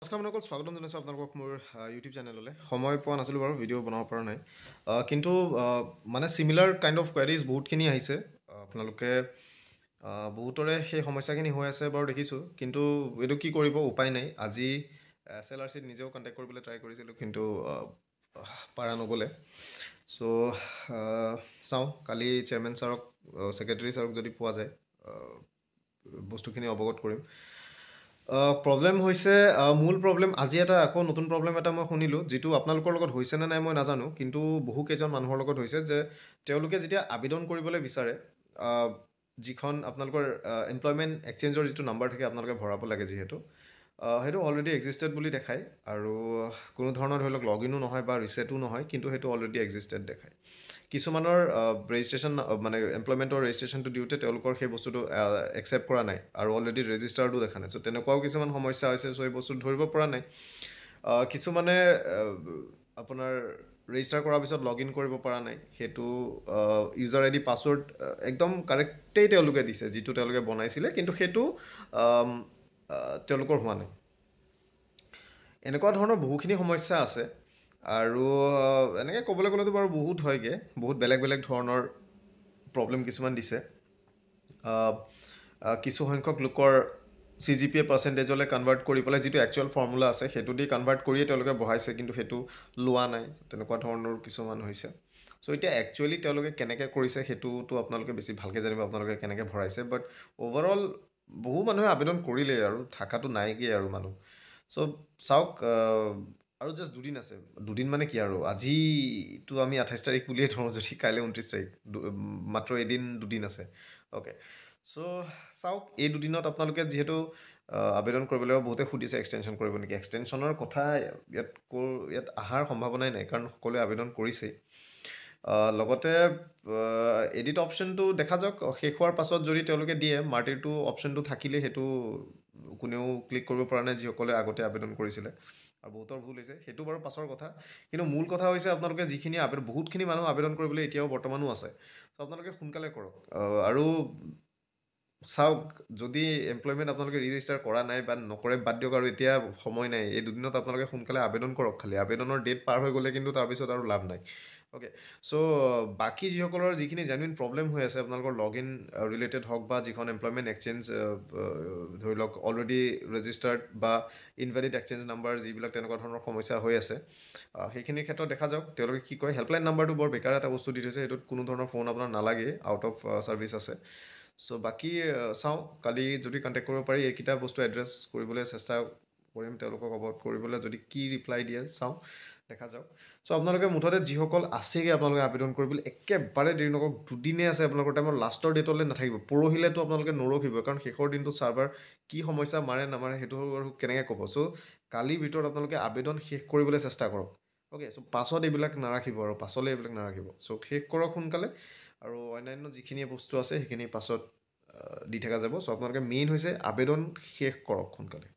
নমস্কাৰ বন্ধুসকল, স্বাগতম জনাইছোঁ আপোনালোকক মোৰ ইউটিউব চেনেললৈ। সময় পোৱা নাছিলোঁ বাৰু, ভিডিঅ' বনাব পৰা নাই। কিন্তু মানে চিমিলাৰ কাইণ্ড অফ কুৱেৰিজ বহুতখিনি আহিছে। আপোনালোকে বহুতৰে সেই সমস্যাখিনি হৈ আছে বাৰু দেখিছোঁ, কিন্তু এইটো কি কৰিব, উপায় নাই। আজি SLRCত নিজেও কণ্টেক্ট কৰিবলৈ ট্ৰাই কৰিছিলোঁ, কিন্তু পাৰা নগ'লে। চ' চাওঁ, কালি চেয়াৰমেন ছাৰক, ছেক্ৰেটেৰী ছাৰক যদি পোৱা যায়, বস্তুখিনি অৱগত কৰিম। প্ৰব্লেম হৈছে, মূল প্ৰব্লেম আজি এটা আকৌ নতুন প্ৰব্লেম এটা মই শুনিলোঁ, যিটো আপোনালোকৰ লগত হৈছেনে নাই মই নাজানো, কিন্তু বহুকেইজন মানুহৰ লগত হৈছে যে তেওঁলোকে যেতিয়া আবেদন কৰিবলৈ বিচাৰে, যিখন আপোনালোকৰ এমপ্লয়মেণ্ট এক্সচেঞ্জৰ যিটো নাম্বাৰ থাকে আপোনালোকে ভৰাব লাগে, যিহেতু সেইটো অলৰেডি এক্সিষ্টেড বুলি দেখায়। আৰু কোনো ধৰণৰ ধৰি লওক লগ ইনো নহয় বা ৰিছেটো নহয়, কিন্তু সেইটো অলৰেডি এক্সিষ্টেড দেখায়। কিছুমানৰ ৰেজিষ্ট্ৰেশ্যন মানে এমপ্লয়মেণ্টৰ ৰেজিষ্ট্ৰেশ্যনটো দিওঁতে তেওঁলোকৰ সেই বস্তুটো একচেপ্ট কৰা নাই আৰু অলৰেডি ৰেজিষ্টাৰ্ডো দেখা নাই। চ' তেনেকুৱাও কিছুমান সমস্যা হৈছে। চ' এই বস্তুটো ধৰিব পৰা নাই। কিছুমানে আপোনাৰ ৰেজিষ্টাৰ কৰাৰ পিছত লগ ইন কৰিব পৰা নাই। সেইটো ইউজাৰ ID পাছৱৰ্ড একদম কাৰেক্টেই তেওঁলোকে দিছে, যিটো তেওঁলোকে বনাইছিলে, কিন্তু সেইটো তেওঁলোকৰ হোৱা নাই। এনেকুৱা ধৰণৰ বহুখিনি সমস্যা আছে। আৰু এনেকৈ ক'বলৈ গ'লেতো বাৰু বহুত হয়গৈ, বহুত বেলেগ বেলেগ ধৰণৰ প্ৰব্লেম কিছুমান দিছে। কিছু সংখ্যক লোকৰ CGPA পাৰ্চেণ্টেজলৈ কনভাৰ্ট কৰি পেলাই যিটো একচুৱেল ফৰ্মুলা আছে সেইটো দি কনভাৰ্ট কৰিয়ে তেওঁলোকে বঢ়াইছে, কিন্তু সেইটো লোৱা নাই। তেনেকুৱা ধৰণৰ কিছুমান হৈছে। চ' এতিয়া একচুৱেলি তেওঁলোকে কেনেকৈ কৰিছে সেইটোতো আপোনালোকে বেছি ভালকৈ জানিব, আপোনালোকে কেনেকৈ ভৰাইছে। বাট অ'ভাৰঅল বহু মানুহে আবেদন কৰিলেই, আৰু থকাটো নাইগৈ আৰু মানুহ। চ' চাওক, আৰু জাষ্ট দুদিন আছে। দুদিন মানে কি আৰু, আজিতো আমি 28 তাৰিখ বুলিয়ে ধৰোঁ, যদি কাইলৈ 29 তাৰিখ, মাত্ৰ এদিন দুদিন আছে। অ'কে, চ' চাওক, এই দুদিনত আপোনালোকে যিহেতু আবেদন কৰিব লাগিব। বহুতে সুধিছে এক্সটেনশ্যন কৰিব নেকি। এক্সটেনশ্যনৰ কথা ইয়াত অহাৰ সম্ভাৱনাই নাই, কাৰণ সকলোৱে আবেদন কৰিছেই। লগতে এডিট অপশ্যনটো দেখা যাওক, শেষ হোৱাৰ পাছত যদি তেওঁলোকে দিয়ে, মাৰ্টিৰটো অপশ্যনটো থাকিলে সেইটো কোনেও ক্লিক কৰিব পৰা নাই, যিসকলে আগতে আবেদন কৰিছিলে। আৰু বহুতৰ ভুল হৈছে, সেইটো বাৰু পাছৰ কথা। কিন্তু মূল কথা হৈছে আপোনালোকে যিখিনি বহুতখিনি মানুহ আবেদন কৰিবলৈ এতিয়াও বৰ্তমানো আছে। চ' আপোনালোকে সোনকালে কৰক। আৰু চাওক, যদি এমপ্লয়মেণ্ট আপোনালোকে ৰিজিষ্টাৰ কৰা নাই বা নকৰে, বাদ দিয়ক, আৰু এতিয়া সময় নাই। এই দুদিনত আপোনালোকে সোনকালে আবেদন কৰক। খালি আবেদনৰ ডেট পাৰ হৈ গ'লে কিন্তু তাৰপিছত আৰু লাভ নাই। অ'কে, চ' বাকী যিসকলৰ যিখিনি জেনুইন প্ৰব্লেম হৈ আছে, আপোনালোকৰ লগ ইন ৰিলেটেড হওক বা যিখন এমপ্লয়মেণ্ট এক্সচেঞ্জ ধৰি লওক অলৰেডি ৰেজিষ্টাৰ্ড বা ইনভেলিড এক্সচেঞ্জ নাম্বাৰ, যিবিলাক তেনেকুৱা ধৰণৰ সমস্যা হৈ আছে, সেইখিনিৰ ক্ষেত্ৰত দেখা যাওক তেওঁলোকে কি কয়। হেল্পলাইন নাম্বাৰটো বৰ বেকাৰ এটা বস্তু দি থৈছে, সেইটোত কোনো ধৰণৰ ফোন আপোনাৰ নালাগে, আউট অফ ছাৰ্ভিচ আছে। চ' বাকী চাওঁ, কালি যদি কণ্টেক্ট কৰিব পাৰি, এইকেইটা বস্তু এড্ৰেছ কৰিবলৈ চেষ্টা কৰিম, তেওঁলোকক অৱগত কৰিবলৈ। যদি কি ৰিপ্লাই দিয়ে চাওঁ, দেখা যাওক। চ' আপোনালোকে মুঠতে যিসকল আছেগৈ আপোনালোকে আবেদন কৰিবলৈ, একেবাৰে দেৰি নকৰক। দুদিনেই আছে আপোনালোকৰ টাইমৰ, লাষ্টৰ ডেটলৈ নাথাকিব। পৰহিলেতো আপোনালোকে নৰখিব, কাৰণ শেষৰ দিনটো ছাৰ্ভাৰ কি সমস্যা মাৰে নামাৰে সেইটো আৰু কেনেকৈ ক'ব। চ' কালিৰ ভিতৰত আপোনালোকে আবেদন শেষ কৰিবলৈ চেষ্টা কৰক। অ'কে, চ' পাছত এইবিলাক নাৰাখিব, আৰু পাছলৈ এইবিলাক নাৰাখিব। চ' শেষ কৰক সোনকালে, আৰু অন্যান্য যিখিনি বস্তু আছে সেইখিনি পাছত দি থকা যাব। চ' আপোনালোকে মেইন হৈছে আবেদন শেষ কৰক সোনকালে।